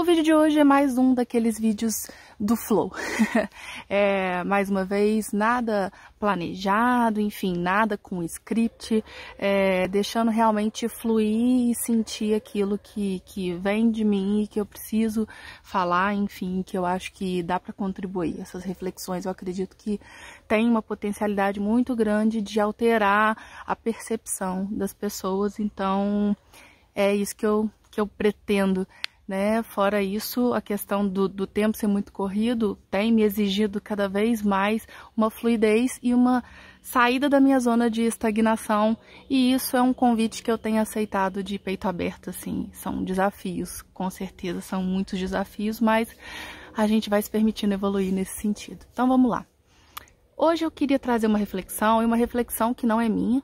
O vídeo de hoje é mais um daqueles vídeos do Flow. Mais uma vez, nada planejado, enfim, nada com script, deixando realmente fluir e sentir aquilo que vem de mim e que eu preciso falar, enfim, que eu acho que dá para contribuir. Essas reflexões eu acredito que tem uma potencialidade muito grande de alterar a percepção das pessoas, então é isso que eu pretendo, né? Fora isso, a questão do tempo ser muito corrido tem me exigido cada vez mais uma fluidez e uma saída da minha zona de estagnação, e isso é um convite que eu tenho aceitado de peito aberto, assim. São desafios, com certeza, são muitos desafios, mas a gente vai se permitindo evoluir nesse sentido. Então vamos lá. Hoje eu queria trazer uma reflexão, e uma reflexão que não é minha,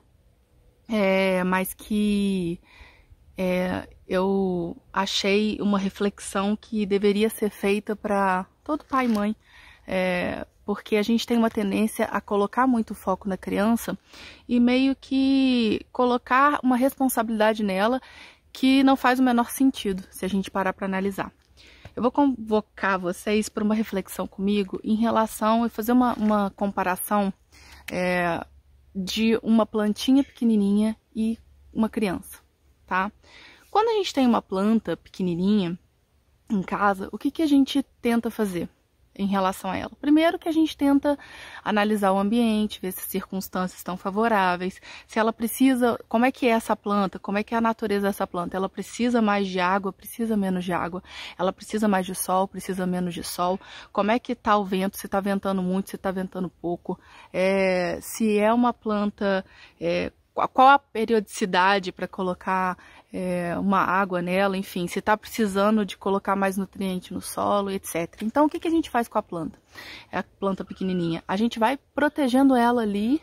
mas que eu achei uma reflexão que deveria ser feita para todo pai e mãe, porque a gente tem uma tendência a colocar muito foco na criança e meio que colocar uma responsabilidade nela que não faz o menor sentido se a gente parar para analisar. Eu vou convocar vocês para uma reflexão comigo em relação a fazer uma comparação de uma plantinha pequenininha e uma criança, tá? Quando a gente tem uma planta pequenininha em casa, o que a gente tenta fazer em relação a ela? Primeiro que a gente tenta analisar o ambiente, ver se as circunstâncias estão favoráveis, se ela precisa, como é que é essa planta, como é que é a natureza dessa planta, ela precisa mais de água, precisa menos de água, ela precisa mais de sol, precisa menos de sol, como é que está o vento, se está ventando muito, se está ventando pouco, se é uma planta, qual a periodicidade para colocar uma água nela, enfim, se está precisando de colocar mais nutriente no solo, etc. Então, o que a gente faz com a planta? A planta pequenininha. A gente vai protegendo ela ali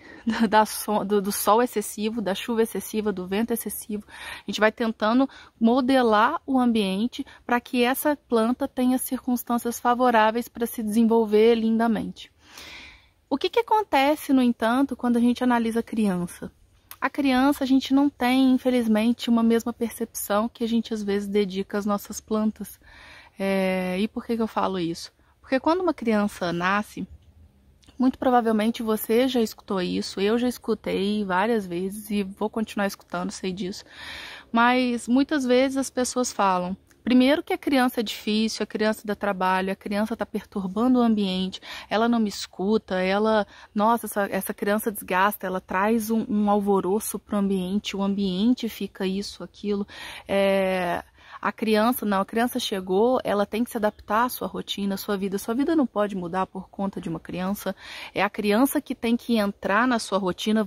do sol excessivo, da chuva excessiva, do vento excessivo. A gente vai tentando modelar o ambiente para que essa planta tenha circunstâncias favoráveis para se desenvolver lindamente. O que acontece, no entanto, quando a gente analisa a criança? A criança, a gente não tem, infelizmente, uma mesma percepção que a gente às vezes dedica às nossas plantas. E por que eu falo isso? Porque quando uma criança nasce, muito provavelmente você já escutou isso, eu já escutei várias vezes e vou continuar escutando, sei disso. Mas muitas vezes as pessoas falam, primeiro que a criança é difícil, a criança dá trabalho, a criança está perturbando o ambiente, ela não me escuta, nossa, essa criança desgasta, ela traz um alvoroço para o ambiente fica isso, aquilo. A criança chegou, ela tem que se adaptar à sua rotina, à sua vida não pode mudar por conta de uma criança, é a criança que tem que entrar na sua rotina,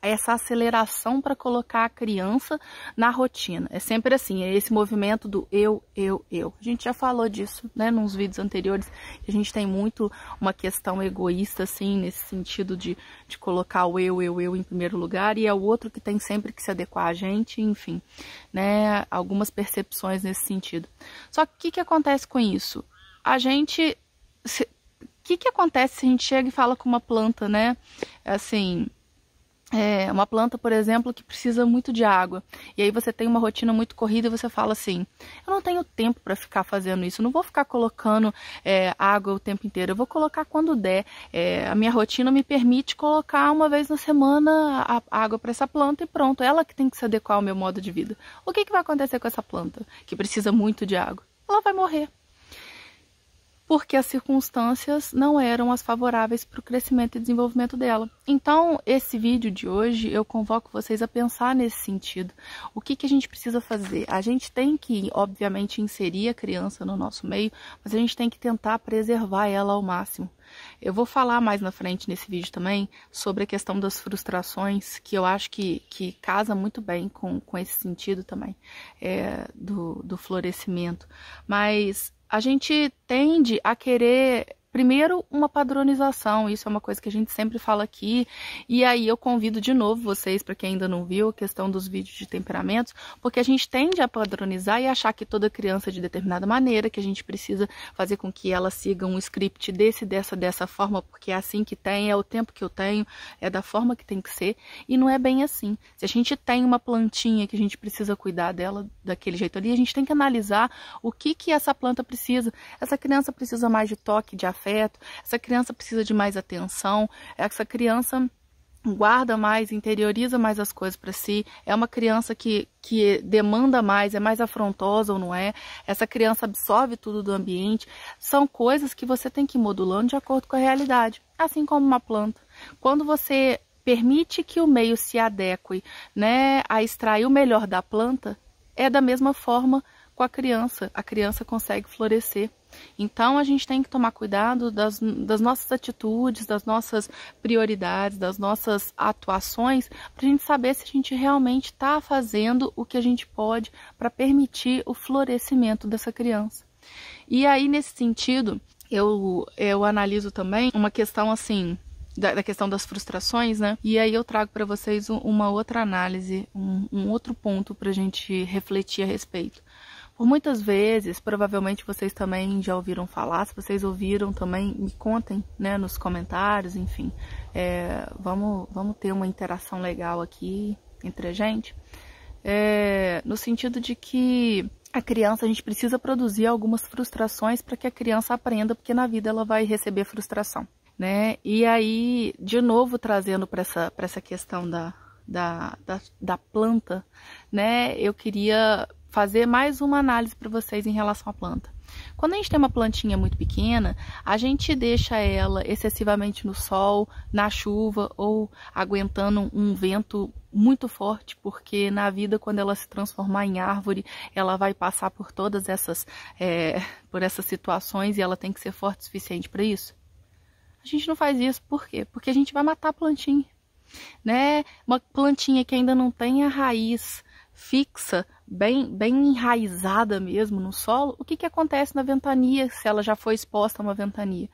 essa aceleração para colocar a criança na rotina, é sempre assim, é esse movimento do eu. A gente já falou disso, né, nos vídeos anteriores, que a gente tem muito uma questão egoísta, assim, nesse sentido de colocar o eu em primeiro lugar, e é o outro que tem sempre que se adequar a gente, enfim, né, algumas percepções nesse sentido. Só que o que acontece com isso? O que acontece se a gente chega e fala com uma planta, né? Assim, uma planta, por exemplo, que precisa muito de água. E aí você tem uma rotina muito corrida e você fala assim, eu não tenho tempo para ficar fazendo isso, eu não vou ficar colocando água o tempo inteiro, eu vou colocar quando der. A minha rotina me permite colocar uma vez na semana a água para essa planta e pronto, ela que tem que se adequar ao meu modo de vida. O que vai acontecer com essa planta que precisa muito de água? Ela vai morrer. Porque as circunstâncias não eram as favoráveis para o crescimento e desenvolvimento dela. Então, esse vídeo de hoje, eu convoco vocês a pensar nesse sentido. O que a gente precisa fazer? A gente tem que, obviamente, inserir a criança no nosso meio, mas a gente tem que tentar preservar ela ao máximo. Eu vou falar mais na frente nesse vídeo também sobre a questão das frustrações, que eu acho que casa muito bem com esse sentido também, do florescimento. Mas a gente tende a querer primeiro, uma padronização, isso é uma coisa que a gente sempre fala aqui, e aí eu convido de novo vocês, para quem ainda não viu, a questão dos vídeos de temperamentos, porque a gente tende a padronizar e achar que toda criança é de determinada maneira, que a gente precisa fazer com que ela siga um script dessa forma, porque é assim que tem, é o tempo que eu tenho, é da forma que tem que ser, e não é bem assim. Se a gente tem uma plantinha que a gente precisa cuidar dela daquele jeito ali, a gente tem que analisar o que essa planta precisa. Essa criança precisa mais de toque, de afeto, essa criança precisa de mais atenção, essa criança guarda mais, interioriza mais as coisas para si, é uma criança que demanda mais, é mais afrontosa ou não é, essa criança absorve tudo do ambiente, são coisas que você tem que ir modulando de acordo com a realidade, assim como uma planta. Quando você permite que o meio se adeque, né, a extrair o melhor da planta, é da mesma forma com a criança consegue florescer. Então, a gente tem que tomar cuidado das nossas atitudes, das nossas prioridades, das nossas atuações, para a gente saber se a gente realmente está fazendo o que a gente pode para permitir o florescimento dessa criança. E aí, nesse sentido, eu analiso também uma questão assim, da questão das frustrações, né? E aí eu trago para vocês uma outra análise, um outro ponto para a gente refletir a respeito. Por muitas vezes, provavelmente vocês também já ouviram falar, se vocês ouviram também, me contem, né, nos comentários, enfim. Vamos ter uma interação legal aqui entre a gente. No sentido de que a criança, a gente precisa produzir algumas frustrações para que a criança aprenda, porque na vida ela vai receber frustração, né? E aí, de novo, trazendo para essa questão da planta, né, eu queria fazer mais uma análise para vocês em relação à planta. Quando a gente tem uma plantinha muito pequena, a gente deixa ela excessivamente no sol, na chuva ou aguentando um vento muito forte, porque na vida, quando ela se transformar em árvore, ela vai passar por todas essas situações e ela tem que ser forte o suficiente para isso. A gente não faz isso, por quê? Porque a gente vai matar a plantinha, né? Uma plantinha que ainda não tem a raiz fixa, bem enraizada mesmo no solo, o que acontece na ventania, se ela já foi exposta a uma ventania?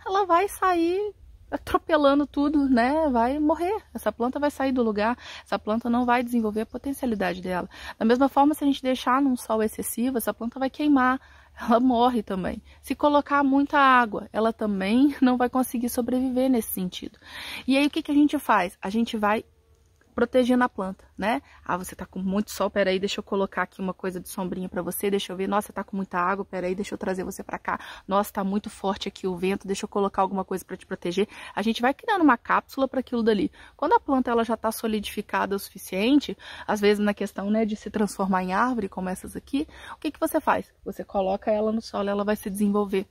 Ela vai sair atropelando tudo, né? Vai morrer, essa planta vai sair do lugar, essa planta não vai desenvolver a potencialidade dela. Da mesma forma, se a gente deixar num sol excessivo, essa planta vai queimar, ela morre também. Se colocar muita água, ela também não vai conseguir sobreviver nesse sentido. E aí o que a gente faz? A gente vai protegendo a planta, né? Ah, você tá com muito sol, peraí, deixa eu colocar aqui uma coisa de sombrinha pra você, deixa eu ver, nossa, tá com muita água, peraí, deixa eu trazer você pra cá, nossa, tá muito forte aqui o vento, deixa eu colocar alguma coisa pra te proteger. A gente vai criando uma cápsula para aquilo dali. Quando a planta ela já tá solidificada o suficiente, às vezes na questão, né, de se transformar em árvore, como essas aqui, o que você faz? Você coloca ela no solo, ela vai se desenvolver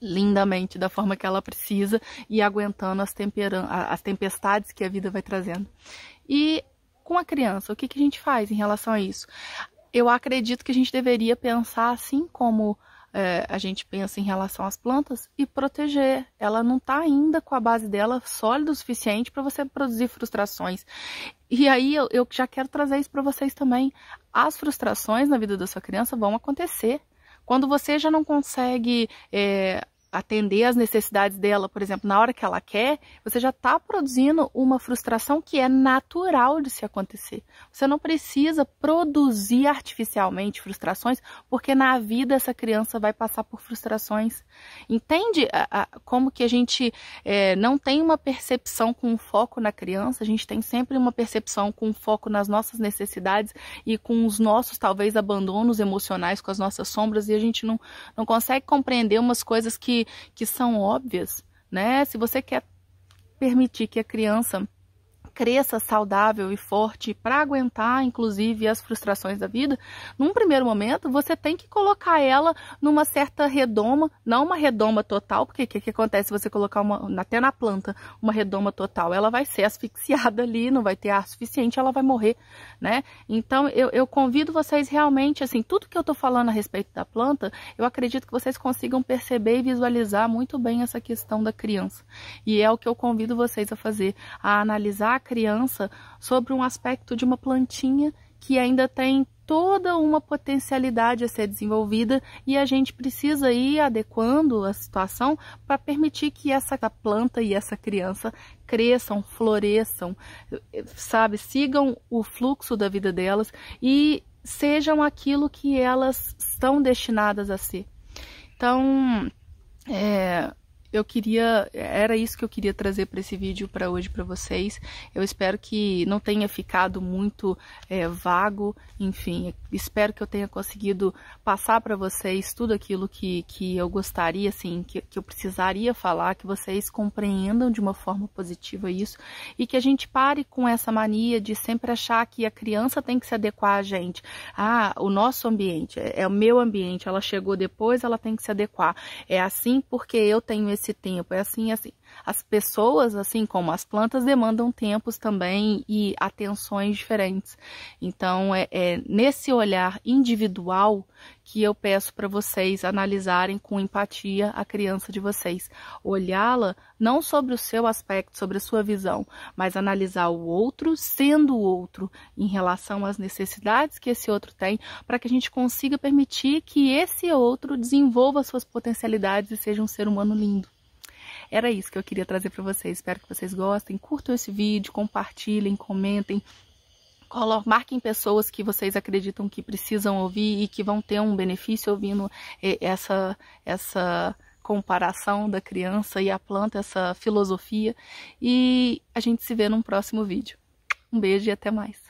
lindamente, da forma que ela precisa e aguentando as tempestades que a vida vai trazendo. E com a criança, o que a gente faz em relação a isso? Eu acredito que a gente deveria pensar assim como a gente pensa em relação às plantas e proteger. Ela não está ainda com a base dela sólida o suficiente para você produzir frustrações. E aí eu já quero trazer isso para vocês também. As frustrações na vida da sua criança vão acontecer. Quando você já não consegue atender às necessidades dela, por exemplo, na hora que ela quer, você já está produzindo uma frustração que é natural de se acontecer. Você não precisa produzir artificialmente frustrações, porque na vida essa criança vai passar por frustrações. Entende como que a gente não tem uma percepção com foco na criança, a gente tem sempre uma percepção com foco nas nossas necessidades e com os nossos, talvez, abandonos emocionais, com as nossas sombras, e a gente não consegue compreender umas coisas que são óbvias, né? Se você quer permitir que a criança cresça saudável e forte para aguentar, inclusive, as frustrações da vida, num primeiro momento, você tem que colocar ela numa certa redoma, não uma redoma total, porque o que acontece se você colocar até na planta uma redoma total? Ela vai ser asfixiada ali, não vai ter ar suficiente, ela vai morrer, né? Então, eu convido vocês realmente, assim, tudo que eu tô falando a respeito da planta, eu acredito que vocês consigam perceber e visualizar muito bem essa questão da criança. E é o que eu convido vocês a fazer, a analisar a criança sobre um aspecto de uma plantinha que ainda tem toda uma potencialidade a ser desenvolvida e a gente precisa ir adequando a situação para permitir que essa planta e essa criança cresçam, floresçam, sabe, sigam o fluxo da vida delas e sejam aquilo que elas estão destinadas a ser. Então, era isso que eu queria trazer para esse vídeo para hoje para vocês. Eu espero que não tenha ficado muito vago, enfim, espero que eu tenha conseguido passar para vocês tudo aquilo que eu gostaria, assim, que eu precisaria falar, que vocês compreendam de uma forma positiva isso, e que a gente pare com essa mania de sempre achar que a criança tem que se adequar a gente. Ah, o nosso ambiente, é o meu ambiente, ela chegou depois, ela tem que se adequar. É assim porque eu tenho esse tempo, é assim, assim. As pessoas, assim como as plantas, demandam tempos também e atenções diferentes. Então, é nesse olhar individual que eu peço para vocês analisarem com empatia a criança de vocês. Olhá-la não sobre o seu aspecto, sobre a sua visão, mas analisar o outro sendo o outro em relação às necessidades que esse outro tem, para que a gente consiga permitir que esse outro desenvolva suas potencialidades e seja um ser humano lindo. Era isso que eu queria trazer para vocês. Espero que vocês gostem. Curtam esse vídeo, compartilhem, comentem. Marquem pessoas que vocês acreditam que precisam ouvir e que vão ter um benefício ouvindo essa comparação da criança e a planta, essa filosofia. E a gente se vê num próximo vídeo. Um beijo e até mais.